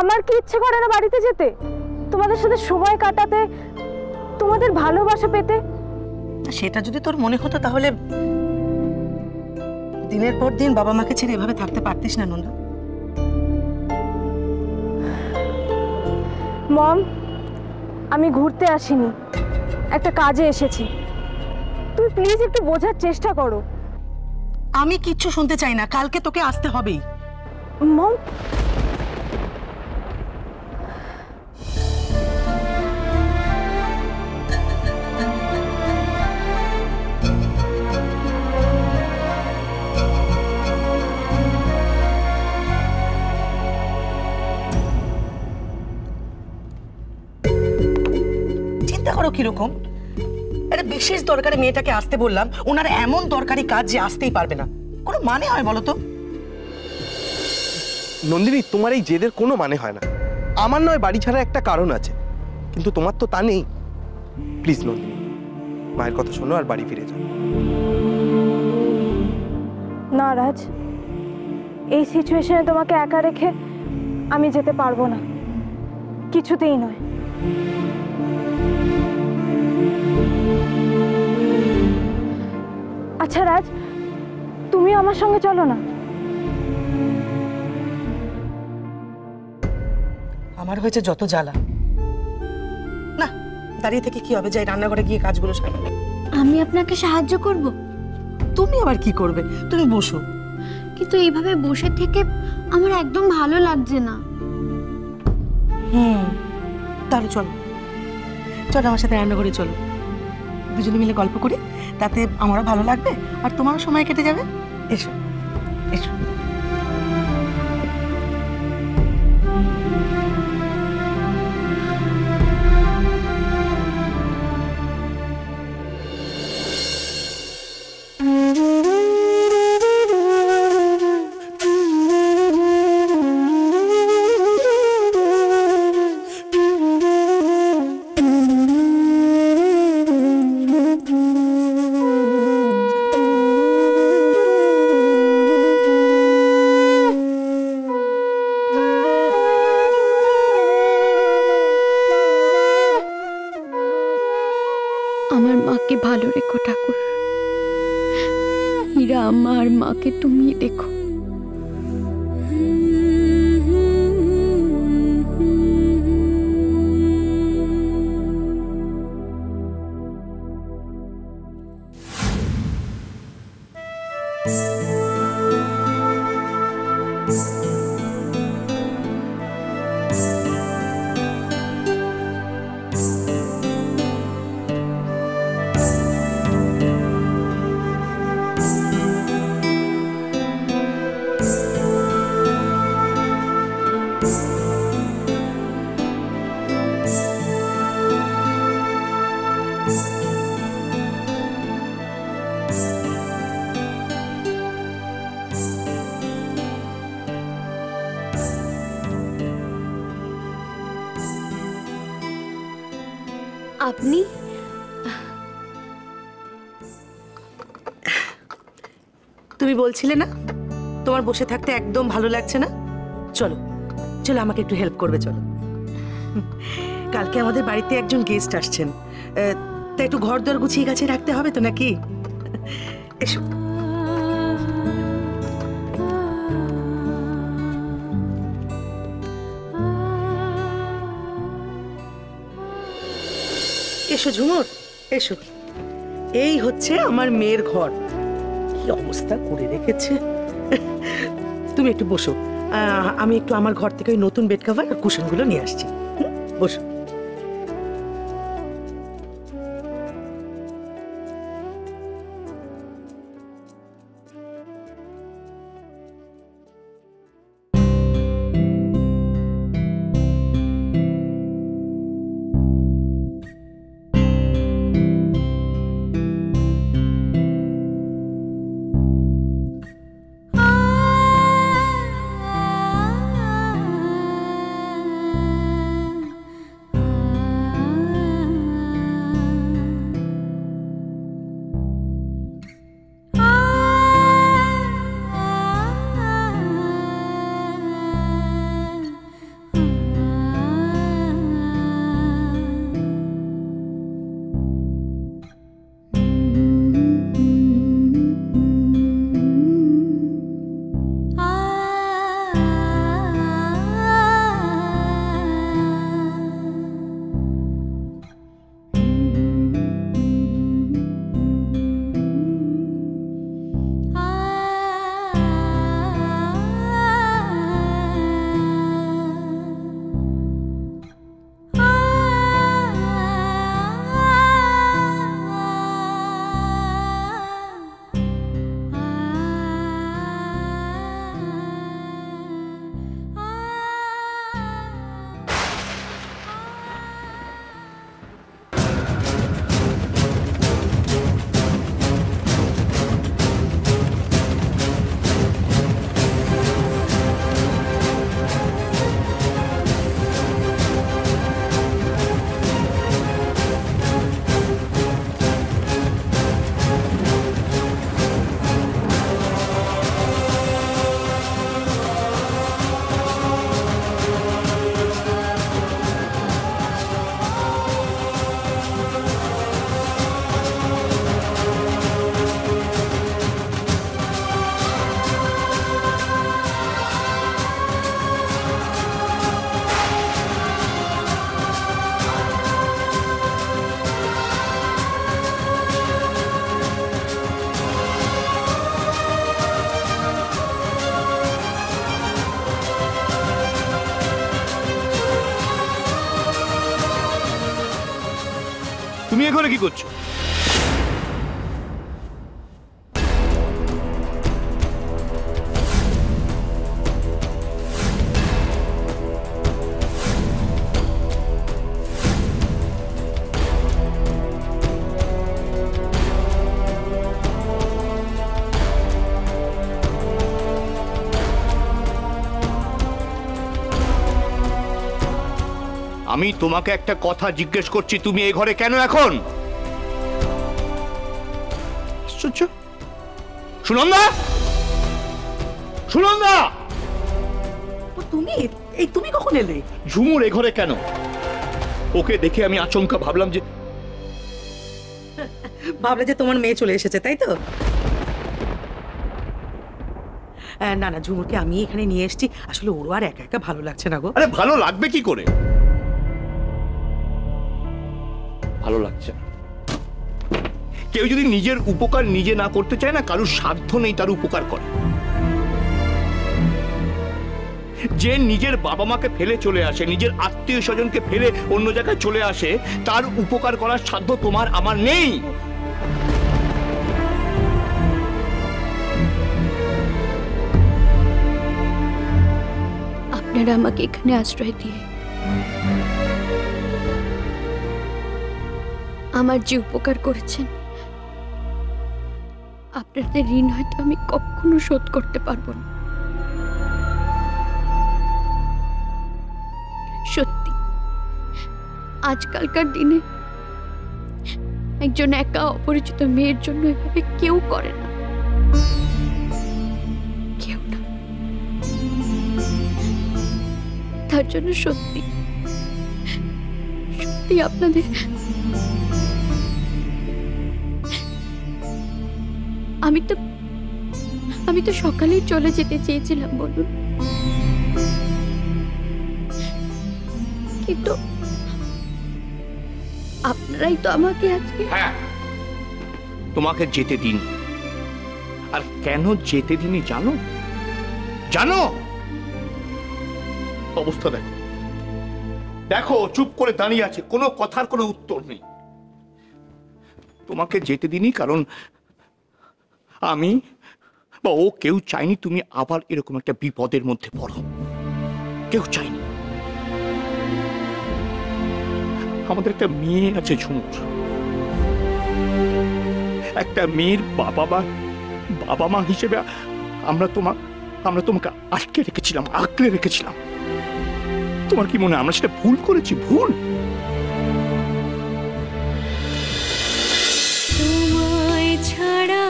আমার কি ইচ্ছে করে না বাড়িতে যেতে, তোমাদের সাথে সময় কাটাতে, তোমাদের ভালোবাসা পেতে? সেটা যদি তোর মনে হতো তাহলে দিনের পর দিন বাবা মাকে ছেড়ে এভাবে থাকতে পারতিস না নন্দু। মম, আমি ঘুরতে আসিনি, একটা কাজে এসেছি। তুমি প্লিজ একটু বোঝার চেষ্টা করো। আমি কিচ্ছু শুনতে চাই না, কালকে তোকে আসতে হবেই। মম, চিন্তা করো কিরকম একটা বিশেষ দরকারে মেয়েটাকে আসতে বললাম, ওনার এমন দরকারি কাজ যে আসতেই পারবে না, কোনো মানে হয় বলো তো? নন্দিনী, তোমার এই জেদের কোনো মানে হয় না। আমার নয় বাড়ি ছাড়া একটা কারণ আছে, কিন্তু তোমার তো তা নেই। প্লিজ নন্দিনী, মায়ের কথা শোনো আর বাড়ি ফিরে যাও। না রাজ, এই সিচুয়েশনে তোমাকে একা রেখে আমি যেতে পারবো না, কিছুতেই নয়। আচ্ছা রাজ, তুমি আমার সঙ্গে চলো না। আমার হয়েছে যত জ্বালা, না দাঁড়িয়ে থেকে কি হবে, যাই রান্নাঘরে গিয়ে কাজগুলো সামনে। আমি আপনাকে সাহায্য করব। তুমি আবার কি করবে? তুমি বসো। কিন্তু এইভাবে বসে থেকে আমার একদম ভালো লাগছে না। তাহলে চলো, চলো আমার সাথে রান্নাঘরে চলো, দুজনে মিলে গল্প করি, তাতে আমারও ভালো লাগবে আর তোমারও সময় কেটে যাবে। এসো এসো। আমার মাকে ভালো রেখো ঠাকুর। হীরা, আমার মাকে তুমি দেখো। আপনি তুমি বলছিলে না তোমার বসে থাকতে একদম ভালো লাগছে না? চলো চলো, আমাকে একটু হেল্প করবে, চলো। কালকে আমাদের বাড়িতে একজন গেস্ট আসছেন, তাই একটু ঘর দর গুছিয়ে গাছে রাখতে হবে তো নাকি? এসো। এসো ঝুমুর, এসো। এই হচ্ছে আমার মেয়ের ঘর, কি অবস্থা করে রেখেছে। তুমি একটু বসো, আমি একটু আমার ঘর থেকে ওই নতুন বেড কভার আর কুশনগুলো নিয়ে আসছি। বসো। তুমি এ ঘরে কি করছো? আমি তোমাকে একটা কথা জিজ্ঞেস করছি, তুমি এই ঘরে কেন এখন? আশ্চর্য। সুনন্দা, সুনন্দা, তুমি কখন এলে? ঝুমুর এ ঘরে কেন? ওকে দেখে আমি আচমকা ভাবলাম যে ভাবলে যে তোমার মেয়ে চলে এসেছে, তাই তো? না না, ঝুমুরকে আমি এখানে নিয়ে এসেছি। আসলে ওরও আর একা একা ভালো লাগছে না গো। আরে ভালো লাগবে কি করে? ভালো লাগছে না। কেউ যদি নিজের উপকার নিজে না করতে চায় না, কারোর সাধ্য নেই তার উপকার করে। যে নিজের বাবা মাকে ফেলে চলে আসে, নিজের আত্মীয় স্বজনকে ফেলে অন্য জায়গায় চলে আসে, তার উপকার করার সাধ্য তোমার আমার নেই। আপনারা আমাকে এখানে আশ্রয় দিয়ে আমার যে উপকার করেছেন, আপনাদের ঋণ হয়তো আমি কখনো শোধ করতে পারবো না। সত্যি, আজকালকার দিনে একজন একা অপরিচিত মেয়ের জন্য এভাবে কেউ করে না, কেউ না। তার জন্য সত্যি সত্যি আপনাদের আমি তো সকালেই চলে যেতে চেয়েছিলাম বলুন, কিন্তু আপনারাই তো আমাকে আজকে। হ্যাঁ, তোমাকে যেতে দিন। আর কেন যেতে দিনই জানো? জানো? অবস্থা দেখো, দেখো চুপ করে দাঁড়িয়ে আছে, কোনো কথার কোনো উত্তর নেই। তোমাকে যেতে দিনই কারণ আমি বা ও কেউ চাইনি তুমি আবার এরকম একটা বিপদের মধ্যে পড়ো। কেউ চাইনি। আমাদের একটা মেয়ে আছে ঝুমুর, একটা মেয়ের বাবা মা হিসেবে আমরা তোমাকে আটকে রেখেছিলাম, আঁকড়ে রেখেছিলাম। তোমার কি মনে হয় আমরা সেটা ভুল করেছি? ভুল? তোমায় ছাড়া